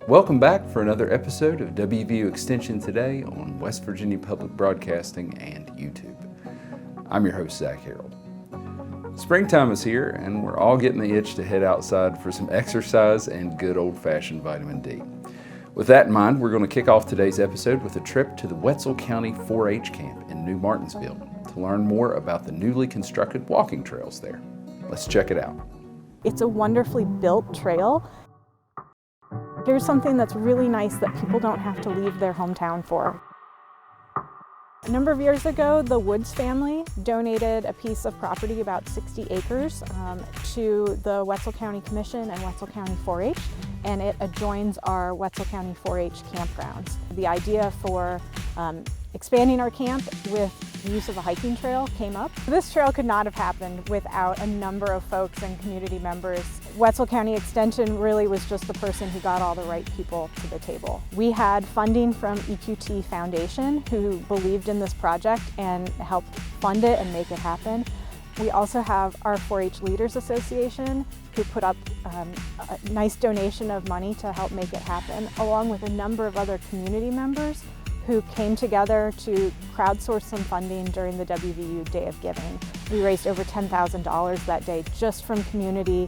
Welcome back for another episode of WVU Extension Today on West Virginia Public Broadcasting and YouTube. I'm your host, Zach Harold. Springtime is here and we're all getting the itch to head outside for some exercise and good old-fashioned vitamin D. With that in mind, we're going to kick off today's episode with a trip to the Wetzel County 4-H camp in New Martinsville to learn more about the newly constructed walking trails there. Let's check it out. It's a wonderfully built trail. Here's something that's really nice that people don't have to leave their hometown for. A number of years ago, the Woods family donated a piece of property, about 60 acres, to the Wetzel County Commission and Wetzel County 4-H, and it adjoins our Wetzel County 4-H campgrounds. The idea for expanding our camp with the use of a hiking trail came up. This trail could not have happened without a number of folks and community members. Wetzel County Extension really was just the person who got all the right people to the table. We had funding from EQT Foundation, who believed in this project and helped fund it and make it happen. We also have our 4-H Leaders Association, who put up a nice donation of money to help make it happen, along with a number of other community members who came together to crowdsource some funding during the WVU Day of Giving. We raised over $10,000 that day just from community,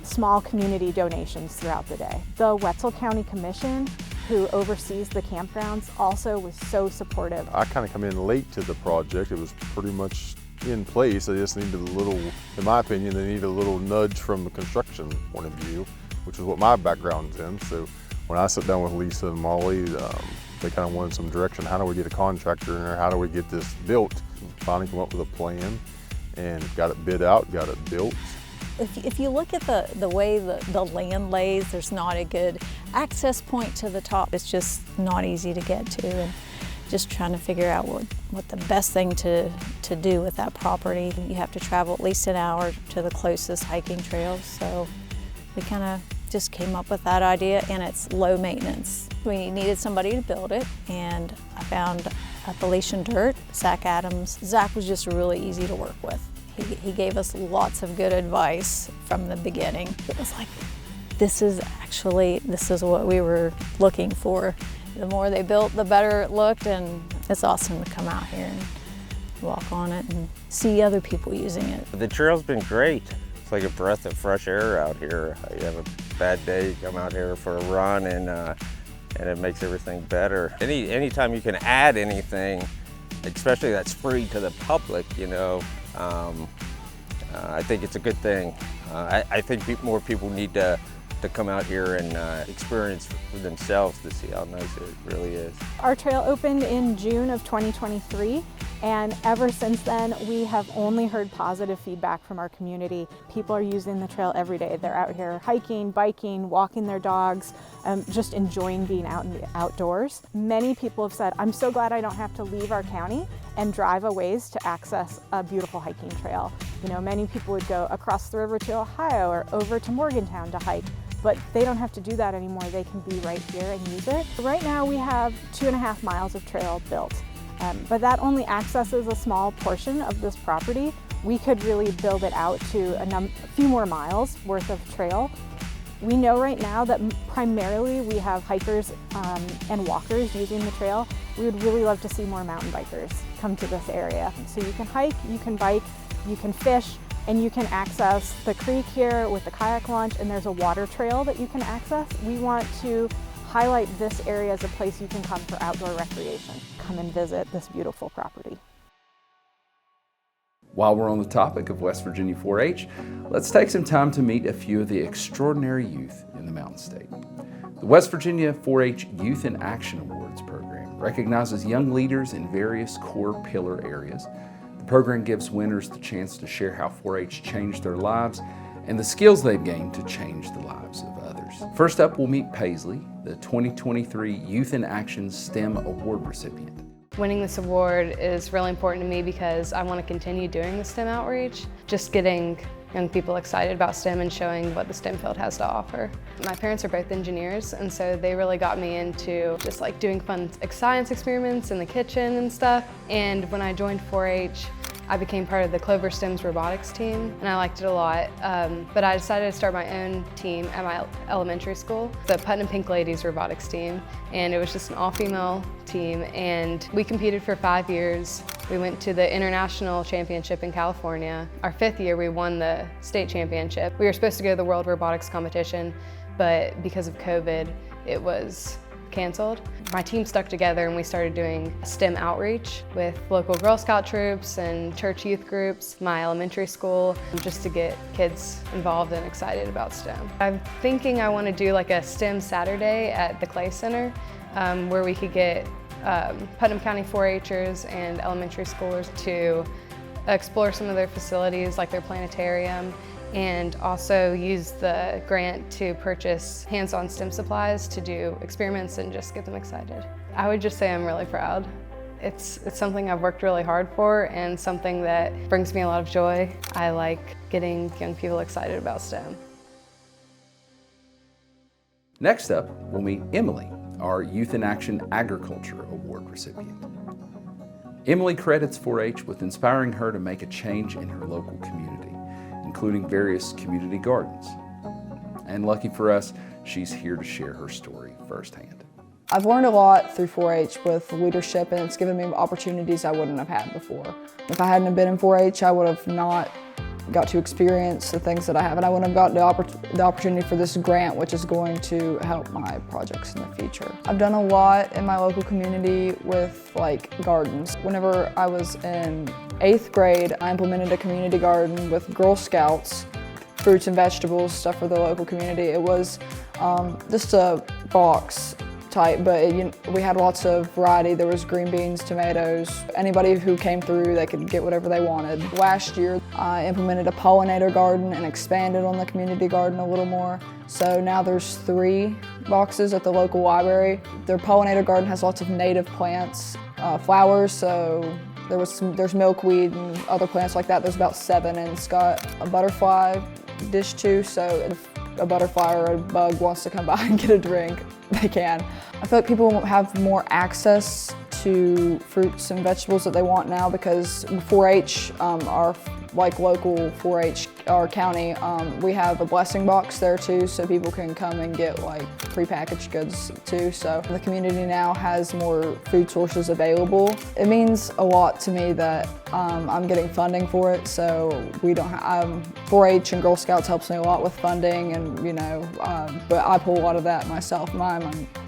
small community donations throughout the day. The Wetzel County Commission, who oversees the campgrounds, also was so supportive. I kind of come in late to the project. It was pretty much in place. They just needed a little, in my opinion, they needed a little nudge from the construction point of view, which is what my background's in. So when I sat down with Lisa and Molly, they kind of wanted some direction. How do we get a contractor in there? How do we get this built? Finally come up with a plan and got it bid out, got it built. If you look at the way the land lays, there's not a good access point to the top. It's just not easy to get to, and just trying to figure out what the best thing to do with that property. You have to travel at least an hour to the closest hiking trail, so we kind of just came up with that idea, and it's low maintenance. We needed somebody to build it, and I found Appalachian Dirt, Zach Adams. Zach was just really easy to work with. He gave us lots of good advice from the beginning. It was like, this is what we were looking for. The more they built, the better it looked, and it's awesome to come out here and walk on it and see other people using it. The trail's been great. It's like a breath of fresh air out here. You have a bad day, you come out here for a run, and it makes everything better. Anytime you can add anything, especially that's free to the public, I think it's a good thing. I think more people need to come out here and experience for themselves to see how nice it really is. Our trail opened in June of 2023, and ever since then we have only heard positive feedback from our community. People are using the trail every day. They're out here hiking, biking, walking their dogs, just enjoying being out in the outdoors. Many people have said, I'm so glad I don't have to leave our county and drive a ways to access a beautiful hiking trail. Many people would go across the river to Ohio or over to Morgantown to hike, but they don't have to do that anymore. They can be right here and use it. Right now we have 2.5 miles of trail built, but that only accesses a small portion of this property. We could really build it out to a few more miles worth of trail. We know right now that primarily we have hikers and walkers using the trail. We would really love to see more mountain bikers come to this area. So you can hike, you can bike, you can fish, and you can access the creek here with the kayak launch, and there's a water trail that you can access. We want to highlight this area as a place you can come for outdoor recreation. Come and visit this beautiful property. While we're on the topic of West Virginia 4-H, let's take some time to meet a few of the extraordinary youth in the Mountain State. The West Virginia 4-H Youth in Action Awards program recognizes young leaders in various core pillar areas. The program gives winners the chance to share how 4-H changed their lives and the skills they've gained to change the lives of others. First up, we'll meet Paisley, the 2023 Youth in Action STEM Award recipient. Winning this award is really important to me because I want to continue doing the STEM outreach, just getting young people excited about STEM and showing what the STEM field has to offer. My parents are both engineers, and so they really got me into just like doing fun science experiments in the kitchen and stuff. And when I joined 4-H, I became part of the Clover STEM's robotics team, and I liked it a lot. But I decided to start my own team at my elementary school, the Putnam Pink Ladies robotics team, and it was just an all-female team, and we competed for 5 years. We went to the International Championship in California. Our 5th year, we won the state championship. We were supposed to go to the World Robotics Competition, but because of COVID, it was canceled. My team stuck together and we started doing STEM outreach with local Girl Scout troops and church youth groups, my elementary school, just to get kids involved and excited about STEM. I'm thinking I want to do like a STEM Saturday at the Clay Center where we could get Putnam County 4-H'ers and elementary schoolers to explore some of their facilities like their planetarium, and also use the grant to purchase hands-on STEM supplies to do experiments and just get them excited. I would just say I'm really proud. It's something I've worked really hard for and something that brings me a lot of joy. I like getting young people excited about STEM. Next up, we'll meet Emily, our Youth in Action Agriculture Award recipient. Emily credits 4-H with inspiring her to make a change in her local community, including various community gardens. And lucky for us, she's here to share her story firsthand. I've learned a lot through 4-H with leadership, and it's given me opportunities I wouldn't have had before. If I hadn't been in 4-H, I would have not got to experience the things that I have, and I wouldn't have gotten the opportunity for this grant, which is going to help my projects in the future. I've done a lot in my local community with gardens. Whenever I was in 8th grade, I implemented a community garden with Girl Scouts, fruits and vegetables, stuff for the local community. It was just a box type, but we had lots of variety. There was green beans, tomatoes. Anybody who came through, they could get whatever they wanted. Last year, I implemented a pollinator garden and expanded on the community garden a little more. So now there's 3 boxes at the local library. Their pollinator garden has lots of native plants, flowers, so there's milkweed and other plants like that. There's about 7, and it's got a butterfly dish too, so if a butterfly or a bug wants to come by and get a drink, they can. I feel like people won't have more access to fruits and vegetables that they want now because 4-H, our local 4-H, our county, we have a blessing box there too, so people can come and get prepackaged goods too. So the community now has more food sources available. It means a lot to me that I'm getting funding for it, so we don't have, 4-H and Girl Scouts helps me a lot with funding, and but I pull a lot of that myself, my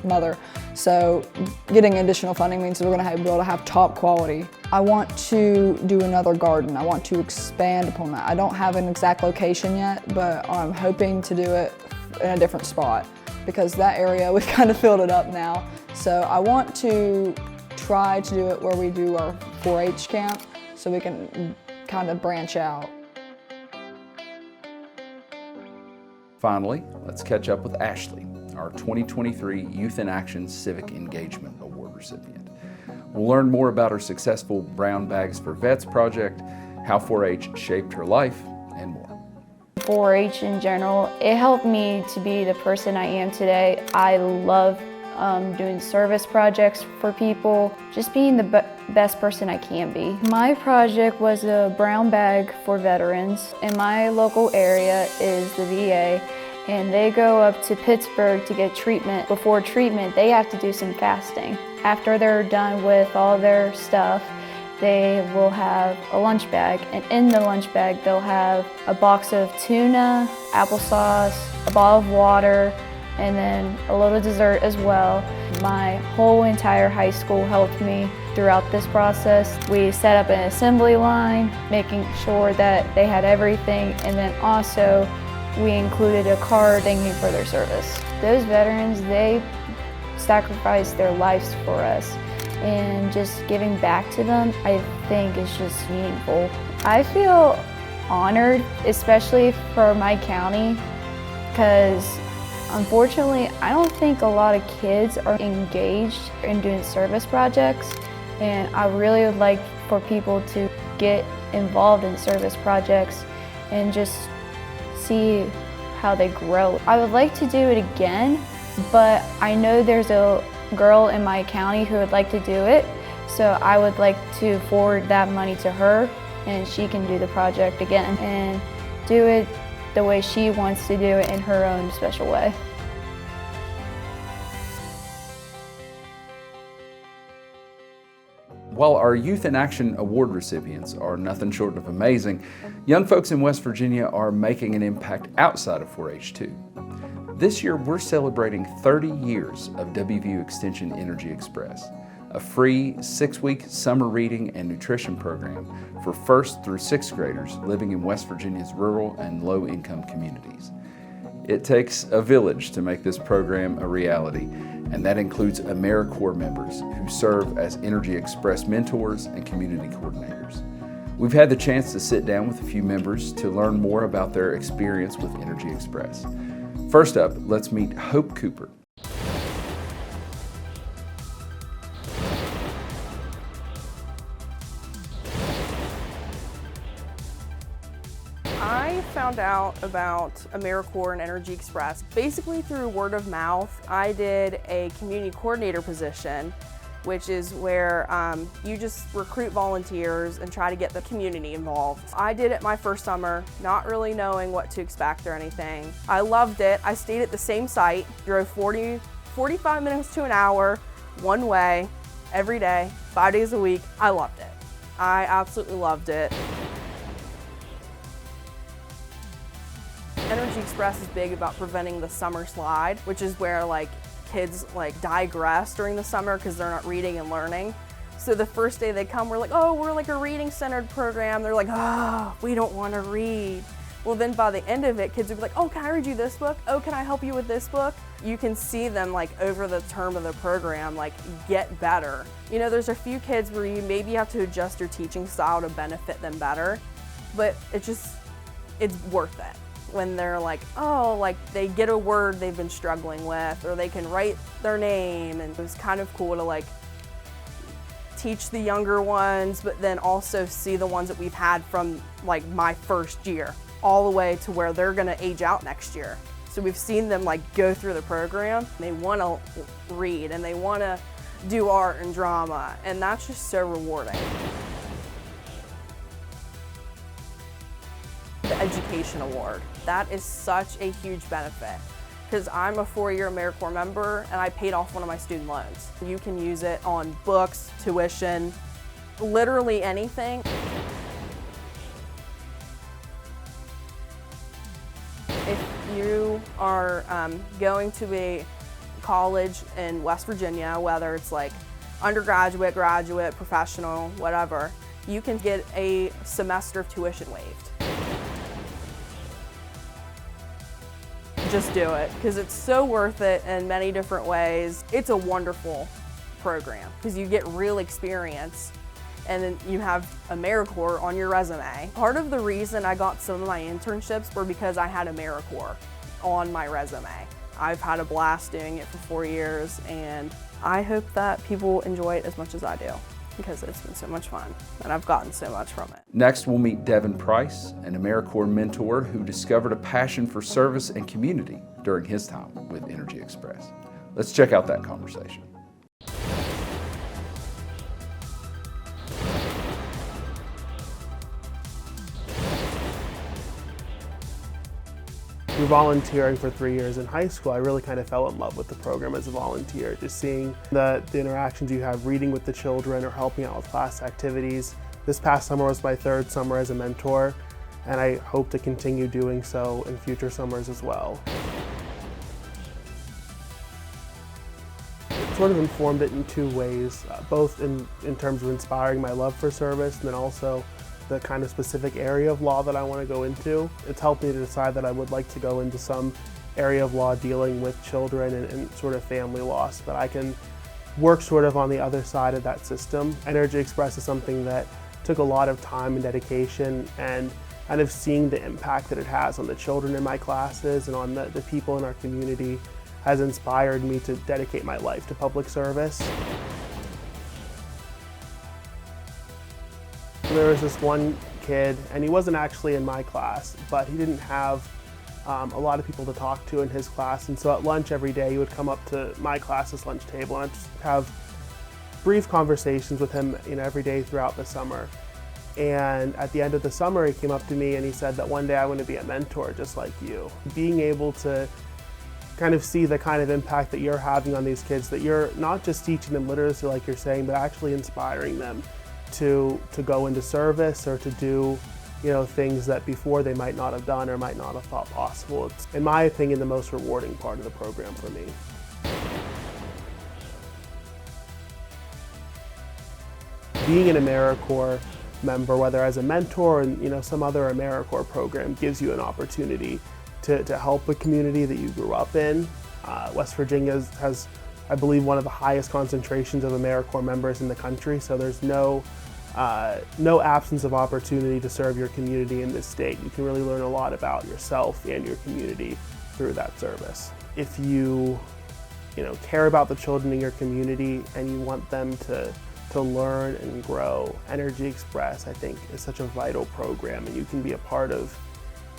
mother. So getting additional funding means that we're going to be able to have top quality. I want to do another garden. I want to expand upon that. I don't have an exact location yet, but I'm hoping to do it in a different spot because that area, we've kind of filled it up now. So I want to try to do it where we do our 4-H camp so we can kind of branch out. Finally, let's catch up with Ashley, our 2023 Youth in Action Civic Engagement Award recipient. We'll learn more about her successful Brown Bags for Vets project, how 4-H shaped her life, and more. 4-H in general, it helped me to be the person I am today. I love doing service projects for people, just being the best person I can be. My project was a brown bag for veterans. In my local area is the VA, and they go up to Pittsburgh to get treatment. Before treatment, they have to do some fasting. After they're done with all their stuff, they will have a lunch bag, and in the lunch bag they'll have a box of tuna, applesauce, a bottle of water, and then a little dessert as well. My whole entire high school helped me throughout this process. We set up an assembly line, making sure that they had everything, and then also we included a card thanking for their service. Those veterans, they sacrificed their lives for us, and just giving back to them, I think is just meaningful. I feel honored, especially for my county, because unfortunately, I don't think a lot of kids are engaged in doing service projects, and I really would like for people to get involved in service projects and just see how they grow. I would like to do it again, but I know there's a girl in my county who would like to do it, so I would like to forward that money to her and she can do the project again and do it the way she wants to do it in her own special way. While our Youth in Action Award recipients are nothing short of amazing, young folks in West Virginia are making an impact outside of 4-H too. This year we're celebrating 30 years of WVU Extension Energy Express, a free 6-week summer reading and nutrition program for 1st through 6th graders living in West Virginia's rural and low-income communities. It takes a village to make this program a reality, and that includes AmeriCorps members who serve as Energy Express mentors and community coordinators. We've had the chance to sit down with a few members to learn more about their experience with Energy Express. First up, let's meet Hope Cooper. I found out about AmeriCorps and Energy Express basically through word of mouth. I did a community coordinator position, which is where you just recruit volunteers and try to get the community involved. I did it my first summer, not really knowing what to expect or anything. I loved it. I stayed at the same site, drove 45 minutes to an hour, one way, every day, 5 days a week. I loved it. I absolutely loved it. Energy Express is big about preventing the summer slide, which is where kids digress during the summer because they're not reading and learning. So the first day they come, we're like, oh, we're like a reading-centered program. They're like, oh, we don't want to read. Well, then by the end of it, kids would be like, oh, can I read you this book? Oh, can I help you with this book? You can see them over the term of the program, get better. You know, there's a few kids where you maybe have to adjust your teaching style to benefit them better, but it's worth it. When they're they get a word they've been struggling with, or they can write their name, and it was kind of cool to teach the younger ones, but then also see the ones that we've had from my first year all the way to where they're gonna age out next year. So we've seen them go through the program. They wanna read and they wanna do art and drama, and that's just so rewarding. The Education Award. That is such a huge benefit because I'm a 4-year AmeriCorps member and I paid off one of my student loans. You can use it on books, tuition, literally anything. If you are going to a college in West Virginia, whether it's undergraduate, graduate, professional, whatever, you can get a semester of tuition waived. Just do it because it's so worth it in many different ways. It's a wonderful program because you get real experience and then you have AmeriCorps on your resume. Part of the reason I got some of my internships were because I had AmeriCorps on my resume. I've had a blast doing it for 4 years, and I hope that people enjoy it as much as I do because it's been so much fun and I've gotten so much from it. Next, we'll meet Devin Price, an AmeriCorps mentor who discovered a passion for service and community during his time with Energy Express. Let's check out that conversation. Through volunteering for 3 years in high school, I really kind of fell in love with the program as a volunteer. Just seeing the interactions you have reading with the children or helping out with class activities. This past summer was my 3rd summer as a mentor, and I hope to continue doing so in future summers as well. It sort of informed it in 2 ways, both in terms of inspiring my love for service and then also the kind of specific area of law that I want to go into. It's helped me to decide that I would like to go into some area of law dealing with children and sort of family law so that I can work sort of on the other side of that system. Energy Express is something that took a lot of time and dedication, and kind of seeing the impact that it has on the children in my classes and on the people in our community has inspired me to dedicate my life to public service. There was this one kid, and he wasn't actually in my class, but he didn't have a lot of people to talk to in his class, and so at lunch every day he would come up to my class's lunch table and I'd just have brief conversations with him every day throughout the summer. And at the end of the summer, he came up to me and he said that one day I want to be a mentor just like you. Being able to kind of see the kind of impact that you're having on these kids, that you're not just teaching them literacy like you're saying, but actually inspiring them to go into service or to do, things that before they might not have done or might not have thought possible. It's, in my opinion, the most rewarding part of the program for me. Being an AmeriCorps member, whether as a mentor or some other AmeriCorps program, gives you an opportunity to help a community that you grew up in. West Virginia has, I believe, one of the highest concentrations of AmeriCorps members in the country, so there's no absence of opportunity to serve your community in this state. You can really learn a lot about yourself and your community through that service. If you care about the children in your community and you want them to learn and grow, Energy Express, I think, is such a vital program, and you can be a part of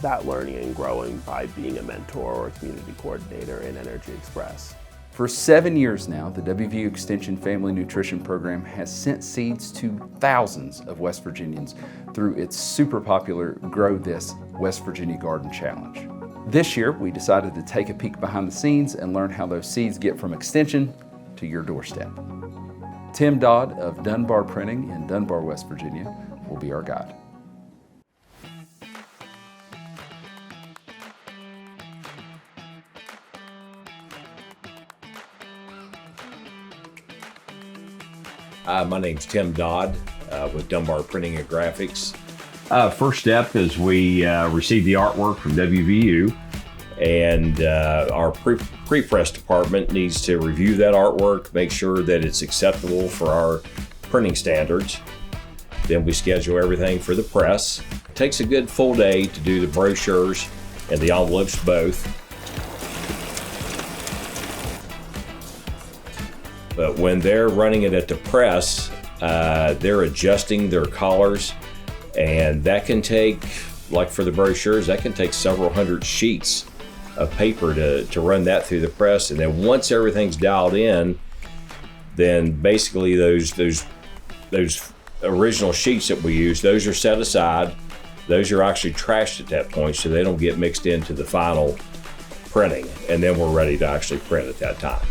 that learning and growing by being a mentor or a community coordinator in Energy Express. For 7 years now, the WVU Extension Family Nutrition Program has sent seeds to thousands of West Virginians through its super popular Grow This West Virginia Garden Challenge. This year, we decided to take a peek behind the scenes and learn how those seeds get from Extension to your doorstep. Tim Dodd of Dunbar Printing in Dunbar, West Virginia, will be our guide. My name's Tim Dodd with Dunbar Printing and Graphics. First step is we receive the artwork from WVU, and our pre-press department needs to review that artwork, make sure that it's acceptable for our printing standards. Then we schedule everything for the press. It takes a good full day to do the brochures and the envelopes both. But when they're running it at the press, they're adjusting their collars, and that can take, like for the brochures, that can take several hundred sheets of paper to run that through the press. And then once everything's dialed in, then basically those original sheets that we use, those are set aside. Those are actually trashed at that point, so they don't get mixed into the final printing. And then we're ready to actually print at that time.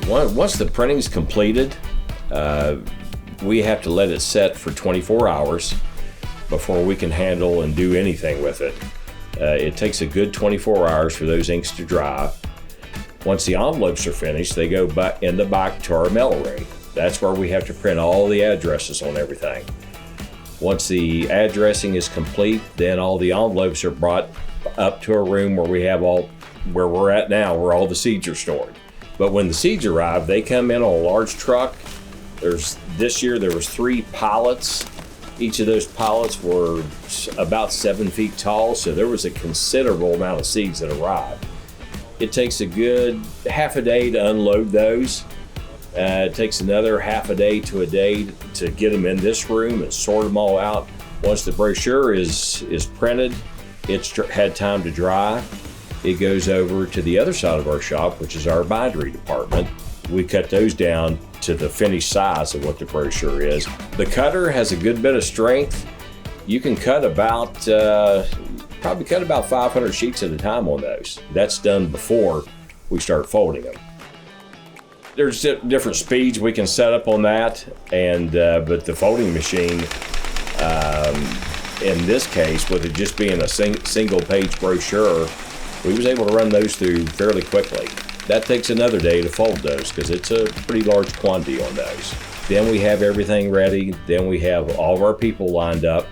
Once the printing's completed, we have to let it set for 24 hours before we can handle and do anything with it. It takes a good 24 hours for those inks to dry. Once the envelopes are finished, they go back in the back to our mail room. That's where we have to print all the addresses on everything. Once the addressing is complete, then all the envelopes are brought up to a room where we have where we're at now, where all the seeds are stored. But when the seeds arrive, they come in on a large truck. This year there was 3 pallets. Each of those pallets were about 7 feet tall, so there was a considerable amount of seeds that arrived. It takes a good half a day to unload those. It takes another half a day to a day to get them in this room and sort them all out. Once the brochure is printed, it's had time to dry. It goes over to the other side of our shop, which is our bindery department. We cut those down to the finished size of what the brochure is. The cutter has a good bit of strength. You can cut probably cut about 500 sheets at a time on those. That's done before we start folding them. There's different speeds we can set up on that, but the folding machine, in this case, with it just being a single page brochure, we was able to run those through fairly quickly. That takes another day to fold those because it's a pretty large quantity on those. Then we have everything ready. Then we have all of our people lined up,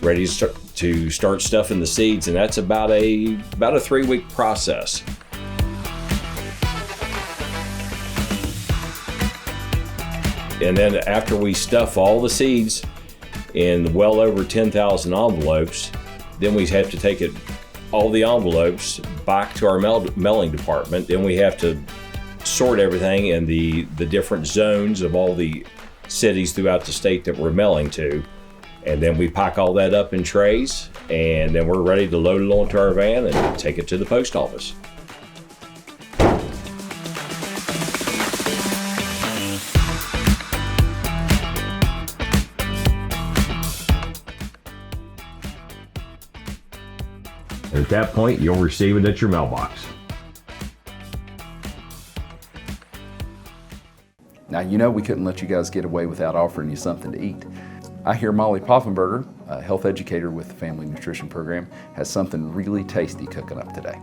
ready to start stuffing the seeds, and that's about a 3-week process. And then after we stuff all the seeds in well over 10,000 envelopes, then we have to take all the envelopes back to our mailing department. Then we have to sort everything in the different zones of all the cities throughout the state that we're mailing to. And then we pack all that up in trays, and then we're ready to load it onto our van and take it to the post office. And at that point, you'll receive it at your mailbox. Now, you know we couldn't let you guys get away without offering you something to eat. I hear Molly Poffenberger, a health educator with the Family Nutrition Program, has something really tasty cooking up today.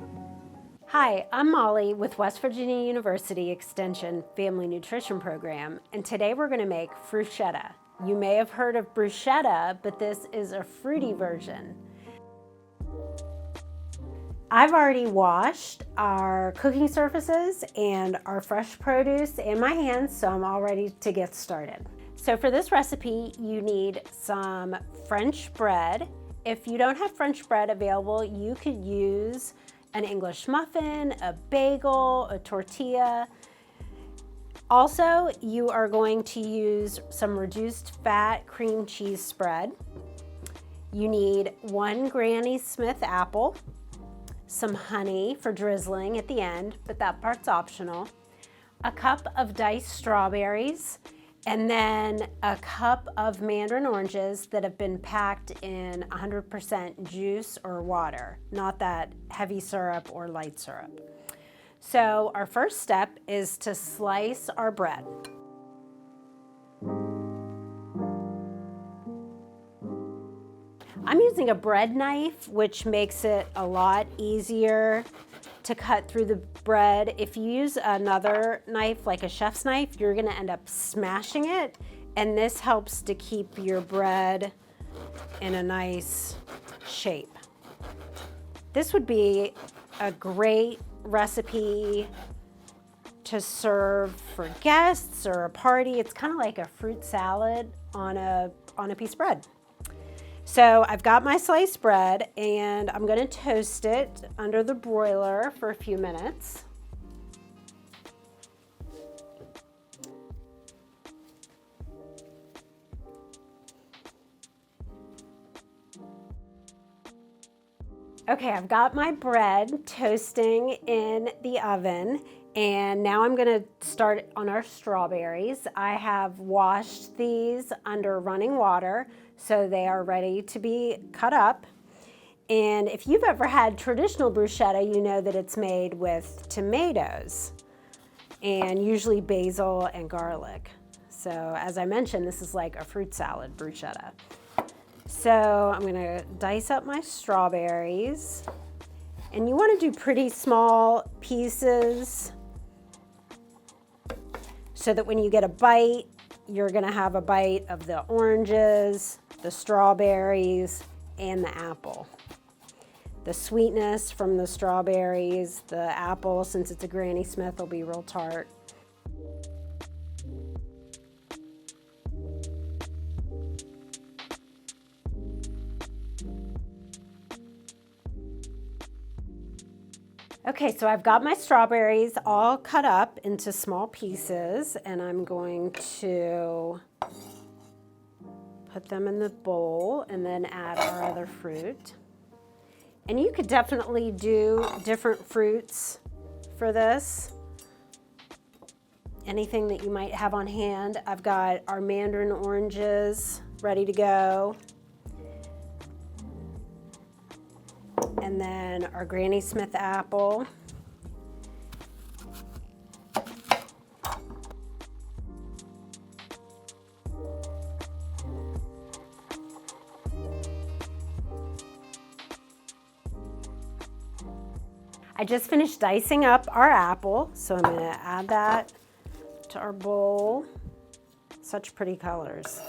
Hi, I'm Molly with West Virginia University Extension Family Nutrition Program, and today we're going to make fruitschetta. You may have heard of bruschetta, but this is a fruity version. I've already washed our cooking surfaces and our fresh produce and my hands, so I'm all ready to get started. So for this recipe, you need some French bread. If you don't have French bread available, you could use an English muffin, a bagel, a tortilla. Also, you are going to use some reduced fat cream cheese spread. You need 1 Granny Smith apple, some honey for drizzling at the end, but that part's optional, a cup of diced strawberries, and then a cup of mandarin oranges that have been packed in 100% juice or water, not that heavy syrup or light syrup. So our first step is to slice our bread. I'm using a bread knife, which makes it a lot easier to cut through the bread. If you use another knife, like a chef's knife, you're gonna end up smashing it, and this helps to keep your bread in a nice shape. This would be a great recipe to serve for guests or a party. It's kind of like a fruit salad on a piece of bread. So I've got my sliced bread and I'm going to toast it under the broiler for a few minutes. Okay, I've got my bread toasting in the oven, and now I'm going to start on our strawberries. I have washed these under running water, so they are ready to be cut up. And if you've ever had traditional bruschetta, you know that it's made with tomatoes and usually basil and garlic. So as I mentioned, this is like a fruit salad bruschetta. So I'm gonna dice up my strawberries, and you wanna do pretty small pieces so that when you get a bite, you're gonna have a bite of the oranges, the strawberries, and the apple. The sweetness from the strawberries, the apple, since it's a Granny Smith, will be real tart. Okay, so I've got my strawberries all cut up into small pieces, and I'm going to put them in the bowl and then add our other fruit. And you could definitely do different fruits for this. Anything that you might have on hand. I've got our mandarin oranges ready to go. And then our Granny Smith apple. I just finished dicing up our apple, so I'm going to add that to our bowl. Such pretty colors.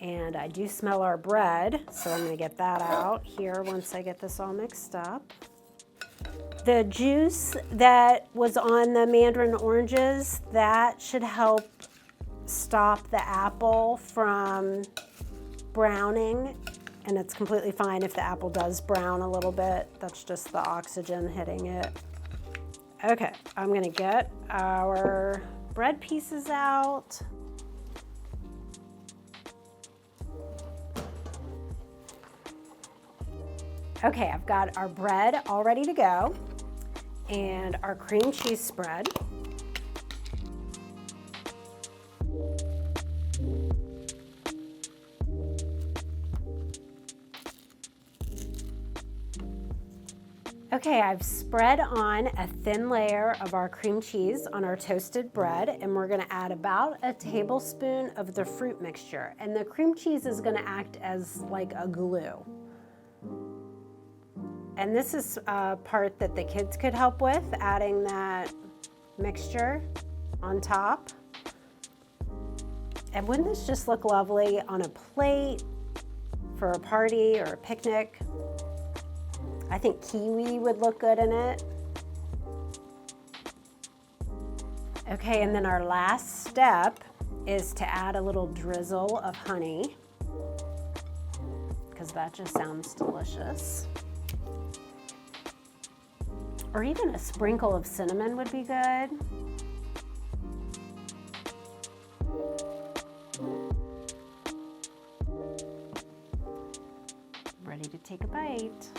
And I do smell our bread, so I'm going to get that out here once I get this all mixed up. The juice that was on the mandarin oranges, that should help stop the apple from browning, and it's completely fine if the apple does brown a little bit. That's just the oxygen hitting it. Okay, I'm going to get our bread pieces out. Okay, I've got our bread all ready to go and our cream cheese spread. Okay, I've spread on a thin layer of our cream cheese on our toasted bread, and we're gonna add about a tablespoon of the fruit mixture. And the cream cheese is gonna act as like a glue. And this is a part that the kids could help with, adding that mixture on top. And wouldn't this just look lovely on a plate for a party or a picnic? I think kiwi would look good in it. Okay, and then our last step is to add a little drizzle of honey, because that just sounds delicious. Or even a sprinkle of cinnamon would be good. Ready to take a bite.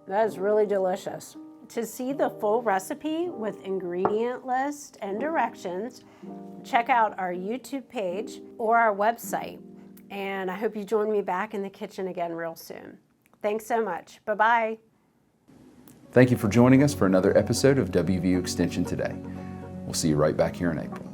That is really delicious. To see the full recipe with ingredient list and directions, check out our YouTube page or our website. And I hope you join me back in the kitchen again real soon. Thanks so much. Bye-bye. Thank you for joining us for another episode of WVU Extension Today. We'll see you right back here in April.